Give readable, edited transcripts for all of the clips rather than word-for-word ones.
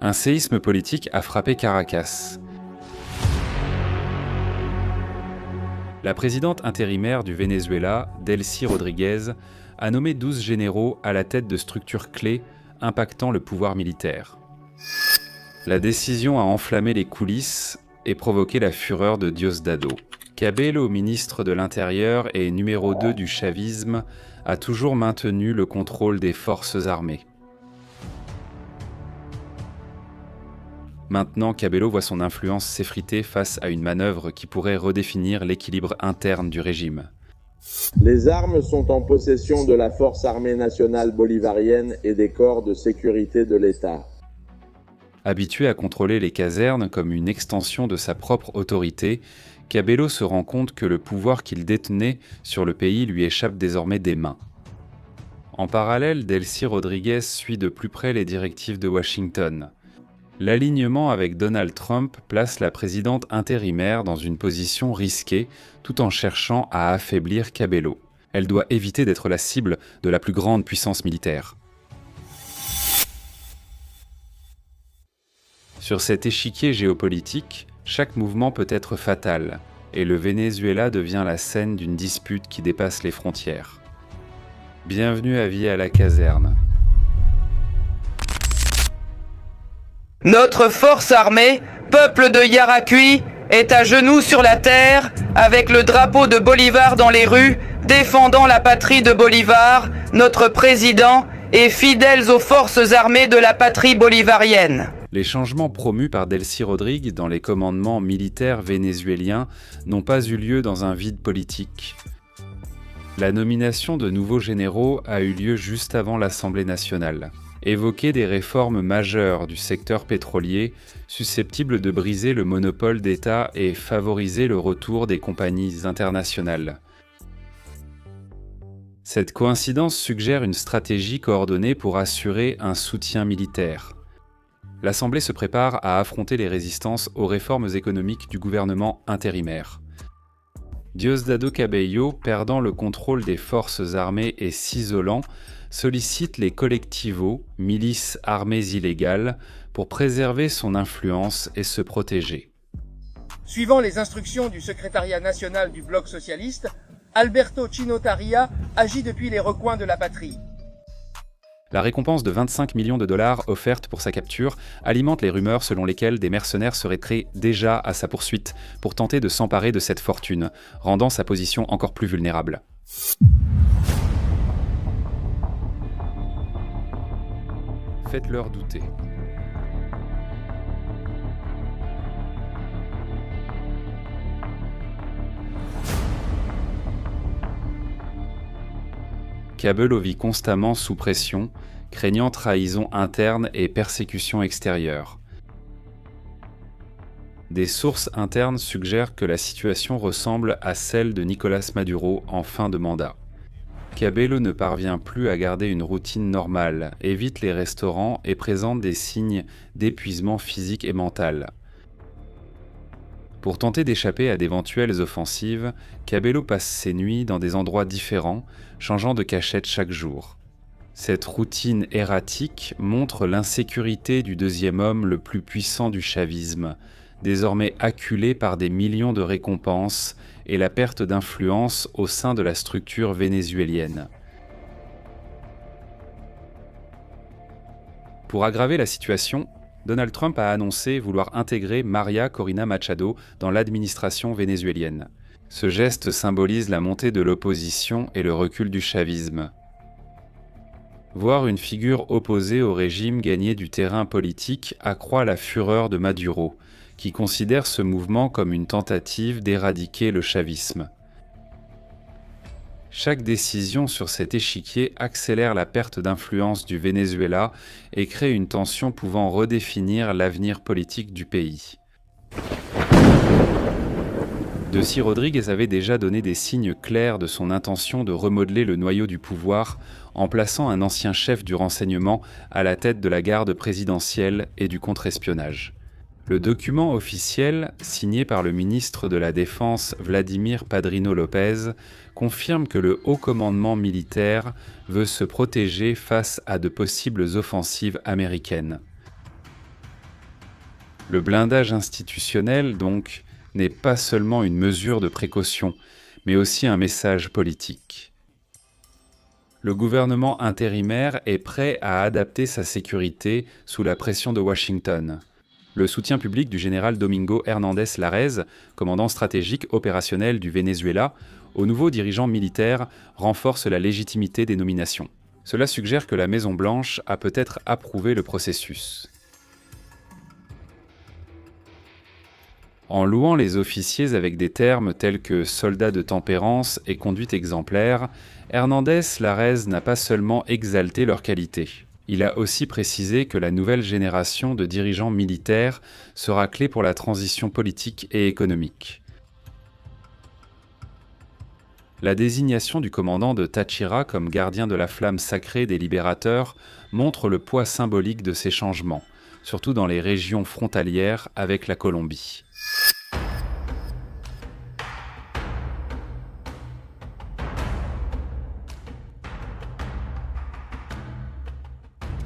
Un séisme politique a frappé Caracas. La présidente intérimaire du Venezuela, Delcy Rodríguez, a nommé 12 généraux à la tête de structures clés impactant le pouvoir militaire. La décision a enflammé les coulisses et provoqué la fureur de Diosdado. Cabello, ministre de l'Intérieur et numéro 2 du chavisme, a toujours maintenu le contrôle des forces armées. Maintenant, Cabello voit son influence s'effriter face à une manœuvre qui pourrait redéfinir l'équilibre interne du régime. Les armes sont en possession de la Force armée nationale bolivarienne et des corps de sécurité de l'État. Habitué à contrôler les casernes comme une extension de sa propre autorité, Cabello se rend compte que le pouvoir qu'il détenait sur le pays lui échappe désormais des mains. En parallèle, Delcy Rodríguez suit de plus près les directives de Washington. L'alignement avec Donald Trump place la présidente intérimaire dans une position risquée tout en cherchant à affaiblir Cabello. Elle doit éviter d'être la cible de la plus grande puissance militaire. Sur cet échiquier géopolitique, chaque mouvement peut être fatal, et le Venezuela devient la scène d'une dispute qui dépasse les frontières. Bienvenue à Vie à la caserne. Notre force armée, peuple de Yaracuy, est à genoux sur la terre, avec le drapeau de Bolivar dans les rues, défendant la patrie de Bolivar, notre président, et fidèles aux forces armées de la patrie bolivarienne. Les changements promus par Delcy Rodríguez dans les commandements militaires vénézuéliens n'ont pas eu lieu dans un vide politique. La nomination de nouveaux généraux a eu lieu juste avant l'Assemblée nationale. Évoquer des réformes majeures du secteur pétrolier susceptibles de briser le monopole d'État et favoriser le retour des compagnies internationales. Cette coïncidence suggère une stratégie coordonnée pour assurer un soutien militaire. L'Assemblée se prépare à affronter les résistances aux réformes économiques du gouvernement intérimaire. Diosdado Cabello, perdant le contrôle des forces armées et s'isolant, sollicite les collectivos, milices armées illégales, pour préserver son influence et se protéger. Suivant les instructions du secrétariat national du Bloc socialiste, Alberto Chinotaria agit depuis les recoins de la patrie. La récompense de 25 millions de dollars offerte pour sa capture alimente les rumeurs selon lesquelles des mercenaires seraient prêts déjà à sa poursuite pour tenter de s'emparer de cette fortune, rendant sa position encore plus vulnérable. Faites-leur douter. Cabello vit constamment sous pression, craignant trahison interne et persécution extérieure. Des sources internes suggèrent que la situation ressemble à celle de Nicolás Maduro en fin de mandat. Cabello ne parvient plus à garder une routine normale, évite les restaurants et présente des signes d'épuisement physique et mental. Pour tenter d'échapper à d'éventuelles offensives, Cabello passe ses nuits dans des endroits différents, changeant de cachette chaque jour. Cette routine erratique montre l'insécurité du deuxième homme le plus puissant du chavisme, désormais acculé par des millions de récompenses et la perte d'influence au sein de la structure vénézuélienne. Pour aggraver la situation, Donald Trump a annoncé vouloir intégrer María Corina Machado dans l'administration vénézuélienne. Ce geste symbolise la montée de l'opposition et le recul du chavisme. Voir une figure opposée au régime gagner du terrain politique accroît la fureur de Maduro, qui considère ce mouvement comme une tentative d'éradiquer le chavisme. Chaque décision sur cet échiquier accélère la perte d'influence du Venezuela et crée une tension pouvant redéfinir l'avenir politique du pays. Delcy Rodríguez avait déjà donné des signes clairs de son intention de remodeler le noyau du pouvoir en plaçant un ancien chef du renseignement à la tête de la garde présidentielle et du contre-espionnage. Le document officiel, signé par le ministre de la Défense Vladimir Padrino López, confirme que le haut commandement militaire veut se protéger face à de possibles offensives américaines. Le blindage institutionnel, donc, n'est pas seulement une mesure de précaution, mais aussi un message politique. Le gouvernement intérimaire est prêt à adapter sa sécurité sous la pression de Washington. Le soutien public du général Domingo Hernández Larrez, commandant stratégique opérationnel du Venezuela, aux nouveaux dirigeants militaires renforce la légitimité des nominations. Cela suggère que la Maison-Blanche a peut-être approuvé le processus. En louant les officiers avec des termes tels que soldats de tempérance et conduite exemplaire, Hernández Larrez n'a pas seulement exalté leurs qualités. Il a aussi précisé que la nouvelle génération de dirigeants militaires sera clé pour la transition politique et économique. La désignation du commandant de Táchira comme gardien de la flamme sacrée des libérateurs montre le poids symbolique de ces changements, surtout dans les régions frontalières avec la Colombie.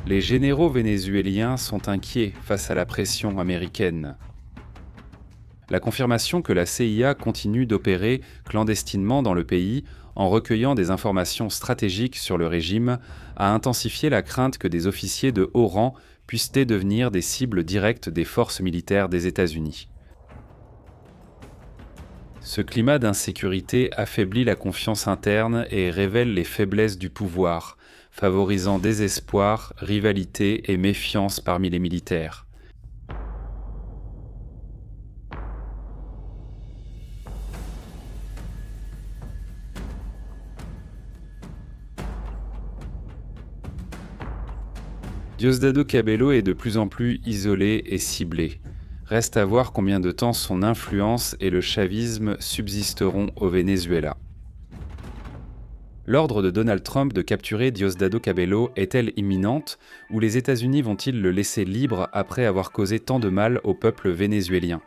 Les généraux vénézuéliens sont inquiets face à la pression américaine. La confirmation que la CIA continue d'opérer clandestinement dans le pays en recueillant des informations stratégiques sur le régime a intensifié la crainte que des officiers de haut rang puissent devenir des cibles directes des forces militaires des États-Unis. Ce climat d'insécurité affaiblit la confiance interne et révèle les faiblesses du pouvoir, favorisant désespoir, rivalité et méfiance parmi les militaires. Diosdado Cabello est de plus en plus isolé et ciblé. Reste à voir combien de temps son influence et le chavisme subsisteront au Venezuela. L'ordre de Donald Trump de capturer Diosdado Cabello est-elle imminente, ou les États-Unis vont-ils le laisser libre après avoir causé tant de mal au peuple vénézuélien ?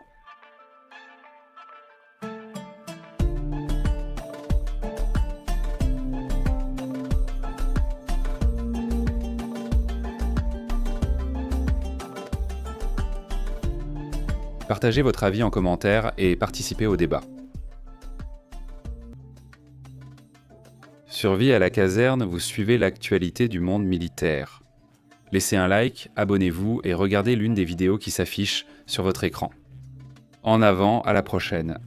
Partagez votre avis en commentaire et participez au débat. Sur Vie à la caserne, vous suivez l'actualité du monde militaire. Laissez un like, abonnez-vous et regardez l'une des vidéos qui s'affichent sur votre écran. En avant, à la prochaine.